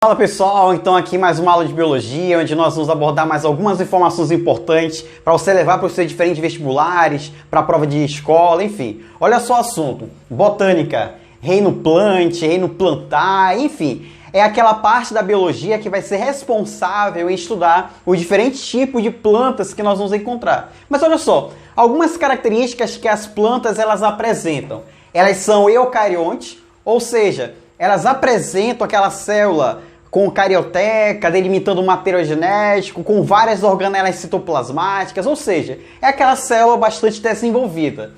Fala pessoal, então aqui mais uma aula de biologia, onde nós vamos abordar mais algumas informações importantes para você levar para os seus diferentes vestibulares, para a prova de escola, enfim. Olha só o assunto, botânica, reino plant, reino plantar, enfim. É aquela parte da biologia que vai ser responsável em estudar os diferentes tipos de plantas que nós vamos encontrar. Mas olha só, algumas características que as plantas elas apresentam. Elas são eucariontes, ou seja, elas apresentam aquela célula com carioteca, delimitando um material genético, com várias organelas citoplasmáticas, ou seja, é aquela célula bastante desenvolvida.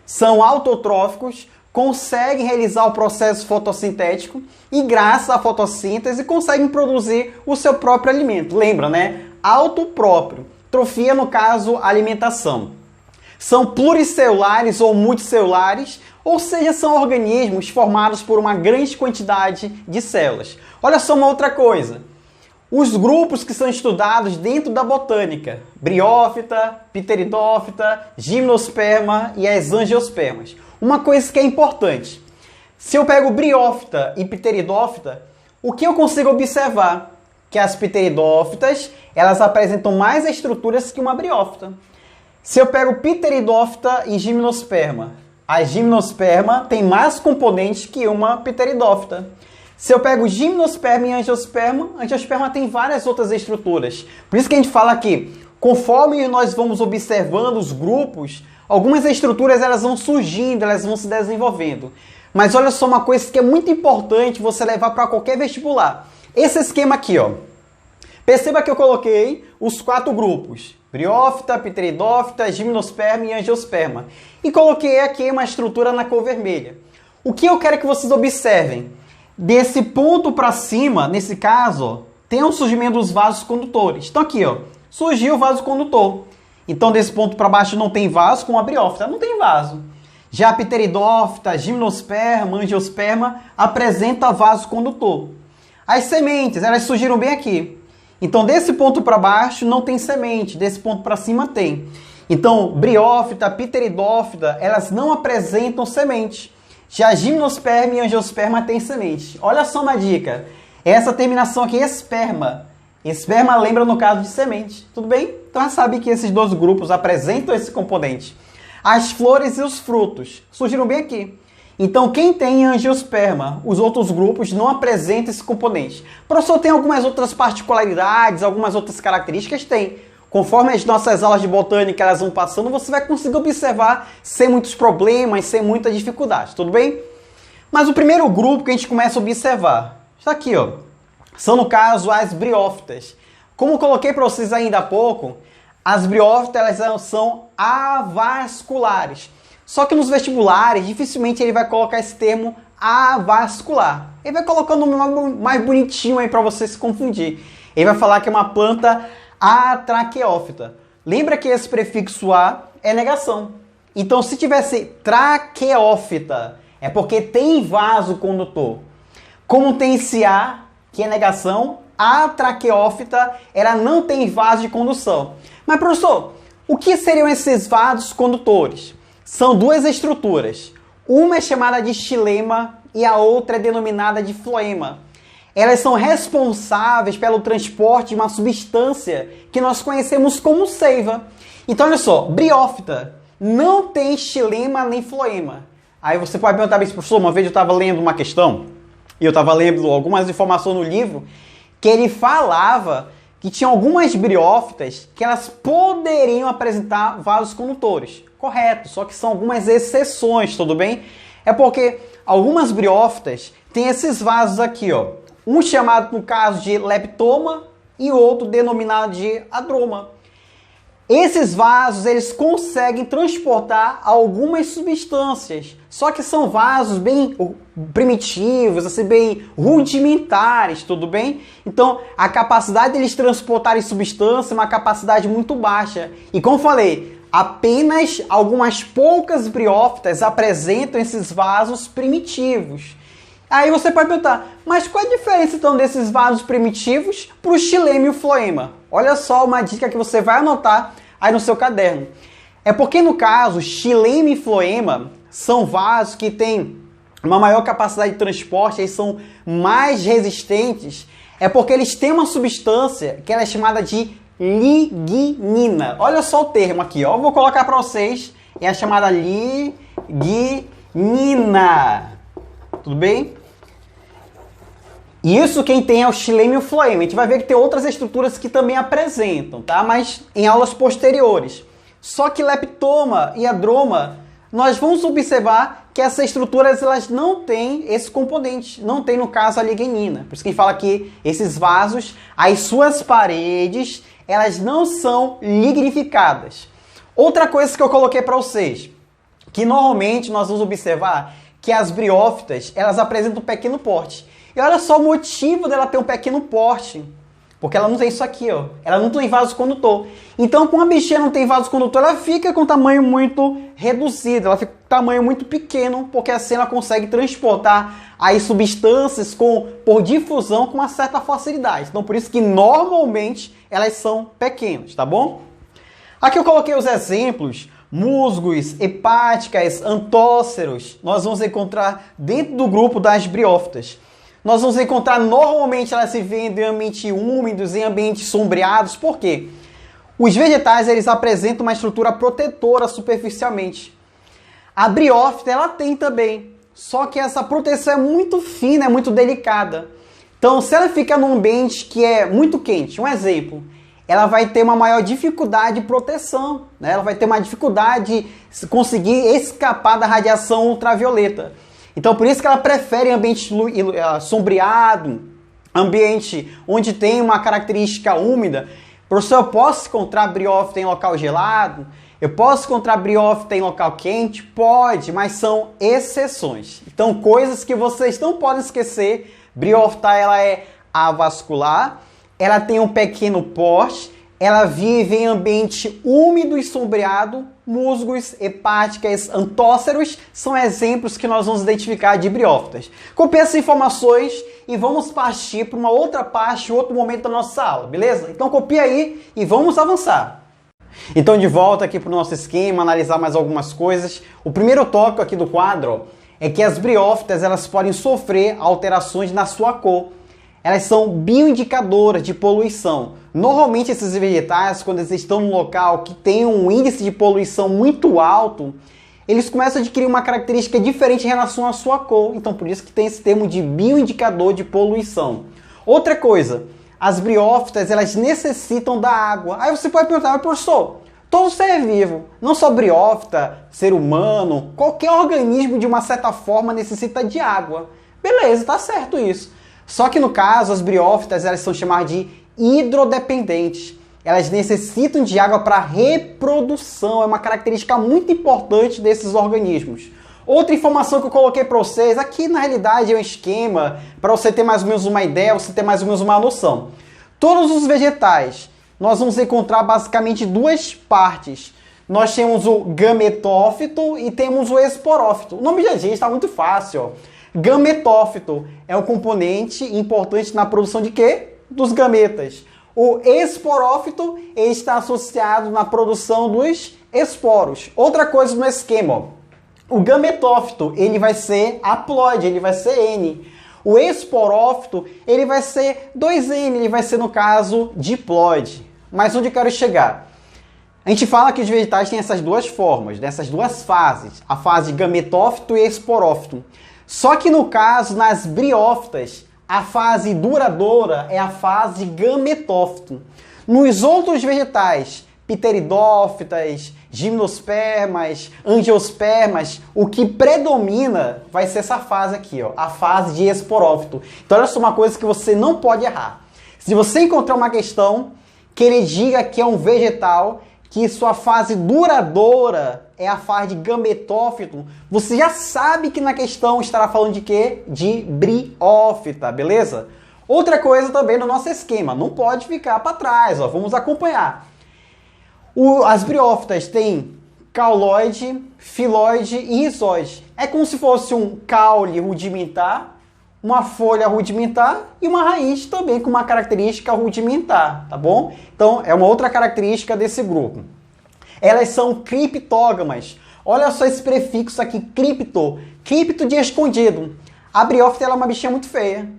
São autotróficos, conseguem realizar o processo fotossintético e, graças à fotossíntese, conseguem produzir o seu próprio alimento. Lembra, né? Autopróprio. Trofia, no caso, alimentação. São pluricelulares ou multicelulares, ou seja, são organismos formados por uma grande quantidade de células. Olha só uma outra coisa. Os grupos que são estudados dentro da botânica, briófita, pteridófita, gimnosperma e as angiospermas. Uma coisa que é importante, se eu pego briófita e pteridófita, o que eu consigo observar? Que as pteridófitas, elas apresentam mais estruturas que uma briófita. Se eu pego pteridófita e gimnosperma, a gimnosperma tem mais componentes que uma pteridófita. Se eu pego gimnosperma e angiosperma, a angiosperma tem várias outras estruturas. Por isso que a gente fala que, conforme nós vamos observando os grupos, algumas estruturas elas vão surgindo, elas vão se desenvolvendo. Mas olha só uma coisa que é muito importante você levar para qualquer vestibular. Esse esquema aqui, ó. Perceba que eu coloquei os 4 grupos. Briófita, pteridófita, gimnosperma e angiosperma. E coloquei aqui uma estrutura na cor vermelha. O que eu quero que vocês observem? Desse ponto para cima, nesse caso, ó, tem o surgimento dos vasos condutores. Então aqui, ó, surgiu o vaso condutor. Então desse ponto para baixo não tem vaso, com a briófita não tem vaso. Já a pteridófita, gimnosperma, angiosperma apresenta vaso condutor. As sementes, elas surgiram bem aqui. Então desse ponto para baixo não tem semente, desse ponto para cima tem. Então briófita, pteridófita, elas não apresentam semente. Já a gimnosperma e angiosperma têm semente. Olha só uma dica. Essa terminação aqui é esperma. Esperma lembra no caso de semente. Tudo bem? Então já sabe que esses dois grupos apresentam esse componente. As flores e os frutos surgiram bem aqui. Então quem tem angiosperma, os outros grupos não apresentam esse componente. Professor, tem algumas outras particularidades, algumas outras características? Tem. Conforme as nossas aulas de botânica elas vão passando, você vai conseguir observar sem muitos problemas, sem muita dificuldade, tudo bem? Mas o primeiro grupo que a gente começa a observar, está aqui, ó. São, no caso, as briófitas. Como eu coloquei para vocês ainda há pouco, as briófitas elas são avasculares. Só que nos vestibulares, dificilmente ele vai colocar esse termo avascular. Ele vai colocando um mais bonitinho aí para você se confundir. Ele vai falar que é uma planta atraqueófita. Lembra que esse prefixo a é negação. Então, se tivesse traqueófita, é porque tem vaso condutor. Como tem esse a, que é negação, a traqueófita, ela não tem vaso de condução. Mas, professor, o que seriam esses vasos condutores? São duas estruturas. Uma é chamada de xilema e a outra é denominada de floema. Elas são responsáveis pelo transporte de uma substância que nós conhecemos como seiva. Então, olha só, briófita não tem xilema nem floema. Aí você pode perguntar para esse professor, uma vez eu estava lendo uma questão, e eu estava lendo algumas informações no livro, que ele falava que tinha algumas briófitas que elas poderiam apresentar vasos condutores. Correto, só que são algumas exceções, tudo bem? É porque algumas briófitas têm esses vasos aqui, ó. Um chamado, no caso, de leptoma e outro denominado de adroma. Esses vasos, eles conseguem transportar algumas substâncias, só que são vasos bem primitivos, assim, bem rudimentares, tudo bem? Então, a capacidade deles transportarem substância é uma capacidade muito baixa. E como falei, apenas algumas poucas briófitas apresentam esses vasos primitivos. Aí você pode perguntar, mas qual é a diferença então desses vasos primitivos para o xilema e o floema? Olha só uma dica que você vai anotar aí no seu caderno. É porque no caso, xilema e floema são vasos que têm uma maior capacidade de transporte, eles são mais resistentes É porque eles têm uma substância que ela é chamada de lignina. Olha só o termo aqui, ó. Eu vou colocar para vocês. É a chamada lignina. Tudo bem? Isso quem tem é o xilema e o floema. A gente vai ver que tem outras estruturas que também apresentam, tá? Mas em aulas posteriores. Só que leptoma e adroma, nós vamos observar que essas estruturas elas não têm esse componente, não tem no caso a lignina. Por isso que a gente fala que esses vasos, as suas paredes, elas não são lignificadas. Outra coisa que eu coloquei para vocês, que normalmente nós vamos observar que as briófitas, elas apresentam um pequeno porte. E olha só o motivo dela ter um pequeno porte. Porque ela não tem isso aqui, ó. Ela não tem vaso condutor. Então, quando a bichinha não tem vaso condutor, ela fica com tamanho muito reduzido. Ela fica com tamanho muito pequeno, porque assim ela consegue transportar as substâncias por difusão com uma certa facilidade. Então, por isso que normalmente elas são pequenas, tá bom? Aqui eu coloquei os exemplos. Musgos, hepáticas, antóceros. Nós vamos encontrar dentro do grupo das briófitas. Nós vamos encontrar, normalmente, elas se vivendo em ambientes úmidos, em ambientes sombreados. Por quê? Os vegetais, eles apresentam uma estrutura protetora superficialmente. A briófita, ela tem também. Só que essa proteção é muito fina, é muito delicada. Então, se ela fica num ambiente que é muito quente, um exemplo, ela vai ter uma maior dificuldade de proteção, né? Ela vai ter uma dificuldade de conseguir escapar da radiação ultravioleta. Então, por isso que ela prefere ambiente sombreado, ambiente onde tem uma característica úmida. Professor, eu posso encontrar briófita em local gelado? Eu posso encontrar briófita em local quente? Pode, mas são exceções. Então, coisas que vocês não podem esquecer. Briófita, ela é avascular, ela tem um pequeno porte, ela vive em ambiente úmido e sombreado. Musgos, hepáticas, antóceros são exemplos que nós vamos identificar de briófitas. Copie essas informações e vamos partir para uma outra parte, outro momento da nossa aula, beleza? Então copia aí e vamos avançar. Então de volta aqui para o nosso esquema, analisar mais algumas coisas. O primeiro tópico aqui do quadro é que as briófitas elas podem sofrer alterações na sua cor. Elas são bioindicadoras de poluição. Normalmente esses vegetais, quando eles estão num local que tem um índice de poluição muito alto, eles começam a adquirir uma característica diferente em relação à sua cor. Então por isso que tem esse termo de bioindicador de poluição. Outra coisa, as briófitas elas necessitam da água. Aí você pode perguntar, mas professor, todo ser vivo, não só briófita, ser humano, qualquer organismo de uma certa forma necessita de água. Beleza, tá certo isso. Só que no caso, as briófitas elas são chamadas de hidrodependentes. Elas necessitam de água para reprodução. É uma característica muito importante desses organismos. Outra informação que eu coloquei para vocês, aqui na realidade é um esquema para você ter mais ou menos uma ideia, você ter mais ou menos uma noção. Todos os vegetais, nós vamos encontrar basicamente duas partes. Nós temos o gametófito e temos o esporófito. O nome já diz, está muito fácil, ó. Gametófito é um componente importante na produção de quê? Dos gametas. O esporófito está associado na produção dos esporos. Outra coisa no esquema, ó. O gametófito ele vai ser haploide, ele vai ser N. O esporófito ele vai ser 2N, ele vai ser no caso diploide. Mas onde eu quero chegar? A gente fala que os vegetais têm essas duas formas, dessas duas fases, a fase gametófito e esporófito. Só que no caso, nas briófitas, a fase duradoura é a fase gametófito. Nos outros vegetais, pteridófitas, gimnospermas, angiospermas, o que predomina vai ser essa fase aqui, ó, a fase de esporófito. Então olha só uma coisa que você não pode errar. Se você encontrar uma questão que ele diga que é um vegetal, que sua fase duradoura é a fase de gametófito, você já sabe que na questão estará falando de quê? De briófita, beleza? Outra coisa também no nosso esquema, não pode ficar para trás, ó, vamos acompanhar. As briófitas têm cauloide, filóide e rizóide. É como se fosse um caule rudimentar, uma folha rudimentar e uma raiz também com uma característica rudimentar, tá bom? Então, é uma outra característica desse grupo. Elas são criptógamas. Olha só esse prefixo aqui, cripto. Cripto de escondido. A briófita ela é uma bichinha muito feia.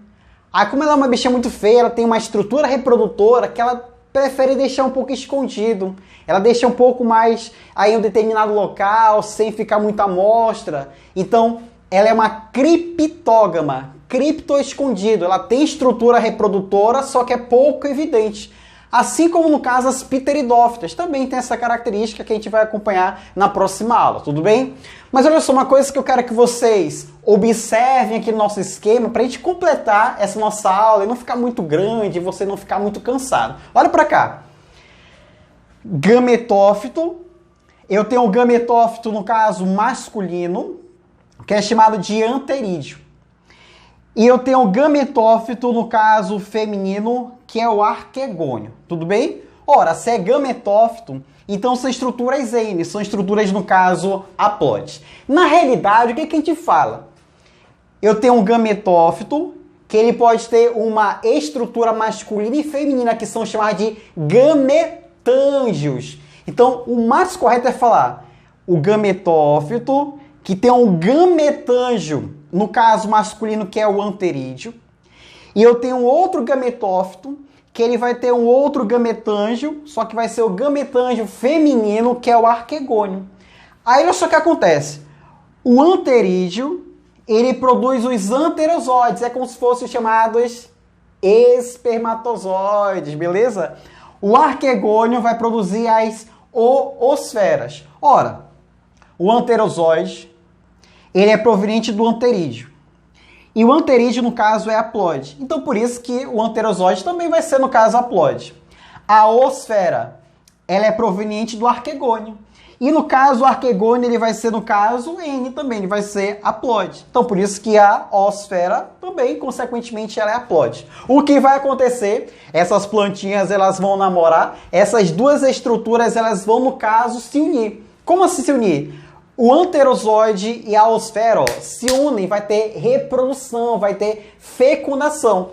Aí, como ela é uma bichinha muito feia, ela tem uma estrutura reprodutora que ela prefere deixar um pouco escondido. Ela deixa um pouco mais aí em um determinado local, sem ficar muito à mostra. Então, ela é uma criptógama, cripto escondido. Ela tem estrutura reprodutora, só que é pouco evidente. Assim como no caso as pteridófitas, também tem essa característica que a gente vai acompanhar na próxima aula, tudo bem? Mas olha só, uma coisa que eu quero que vocês observem aqui no nosso esquema para a gente completar essa nossa aula e não ficar muito grande, você não ficar muito cansado. Olha para cá. Gametófito. Eu tenho o gametófito, no caso, masculino, que é chamado de anterídeo. E eu tenho o gametófito, no caso feminino, que é o arquegônio. Tudo bem? Ora, se é gametófito, então são estruturas N, são estruturas, no caso, haploides. Na realidade, o que a gente fala? Eu tenho um gametófito, que ele pode ter uma estrutura masculina e feminina, que são chamadas de gametângios. Então, o mais correto é falar o gametófito, que tem um gametângio, no caso masculino, que é o anterídeo. E eu tenho um outro gametófito, que ele vai ter um outro gametângio, só que vai ser o gametângio feminino, que é o arquegônio. Aí olha só o que acontece. O anterídeo, ele produz os anterosóides, é como se fossem chamados espermatozoides, beleza? O arquegônio vai produzir as oosferas. Ora, o anterosóide, ele é proveniente do anterídeo. E o anterídeo, no caso, é haploide. Então, por isso que o anterosóide também vai ser, no caso, haploide. A oosfera, ela é proveniente do arquegônio. E, no caso, o arquegônio, ele vai ser, no caso, N também, ele vai ser haploide. Então, por isso que a oosfera também, consequentemente, ela é haploide. O que vai acontecer? Essas plantinhas, elas vão namorar. Essas duas estruturas, elas vão, no caso, se unir. Como assim se unir? O anterosóide e a oosfera se unem, vai ter reprodução, vai ter fecundação.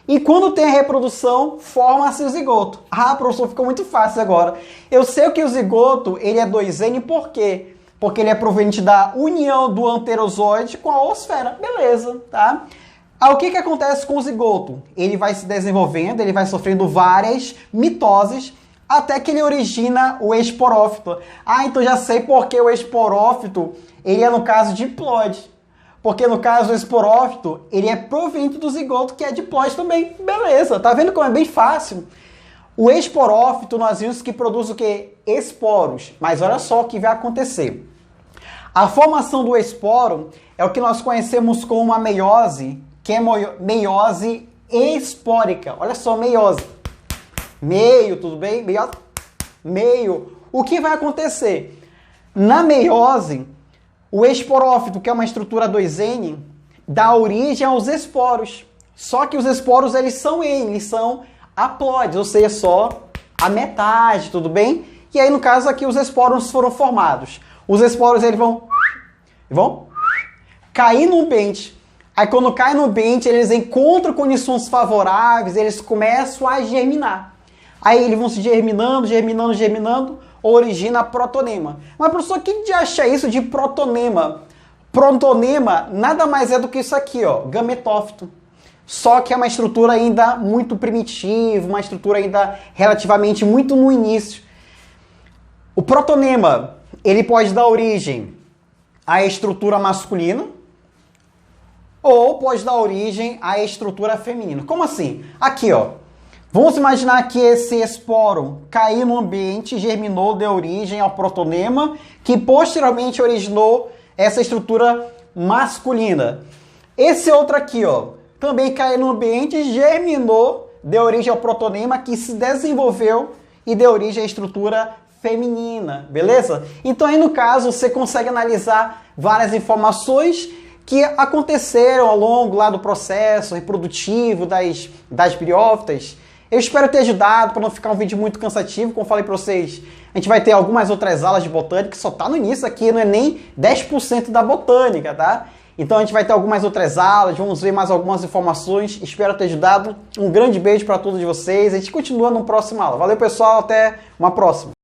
E quando tem a reprodução, forma-se o zigoto. Ah, professor, ficou muito fácil agora. Eu sei que o zigoto, ele é 2N, por quê? Porque ele é proveniente da união do anterosóide com a oosfera. Beleza, tá? Aí o que acontece com o zigoto? Ele vai se desenvolvendo, ele vai sofrendo várias mitoses, até que ele origina o esporófito. Ah, então já sei por que o esporófito, ele é no caso diploide. Porque no caso do esporófito, ele é proveniente do zigoto, que é diploide também. Beleza, tá vendo como é bem fácil? O esporófito, nós vimos que produz o quê? Esporos. Mas olha só o que vai acontecer. A formação do esporo é o que nós conhecemos como uma meiose, que é meiose espórica. Olha só, meiose. Meio, tudo bem? Meio. O que vai acontecer? Na meiose, o esporófito, que é uma estrutura 2N, dá origem aos esporos. Só que os esporos, eles são N, eles são haploides, ou seja, só a metade, tudo bem? E aí, no caso aqui, os esporos foram formados. Os esporos, eles vão cair no ambiente. Aí, quando cai no ambiente, eles encontram condições favoráveis, eles começam a germinar. Aí eles vão se germinando, origina a protonema. Mas, professor, o que acha isso de protonema? Protonema nada mais é do que isso aqui, ó, gametófito. Só que é uma estrutura ainda muito primitiva, uma estrutura ainda relativamente muito no início. O protonema, ele pode dar origem à estrutura masculina ou pode dar origem à estrutura feminina. Como assim? Aqui, ó. Vamos imaginar que esse esporo caiu no ambiente, germinou, deu origem ao protonema, que posteriormente originou essa estrutura masculina. Esse outro aqui, ó, também caiu no ambiente, germinou, deu origem ao protonema, que se desenvolveu e deu origem à estrutura feminina, beleza? Então aí no caso você consegue analisar várias informações que aconteceram ao longo lá do processo reprodutivo das briófitas. Eu espero ter ajudado para não ficar um vídeo muito cansativo, como falei para vocês. A gente vai ter algumas outras aulas de botânica, que só tá no início aqui, não é nem 10% da botânica, tá? Então a gente vai ter algumas outras aulas, vamos ver mais algumas informações. Espero ter ajudado. Um grande beijo para todos vocês. A gente continua no próximo aula. Valeu, pessoal, até uma próxima.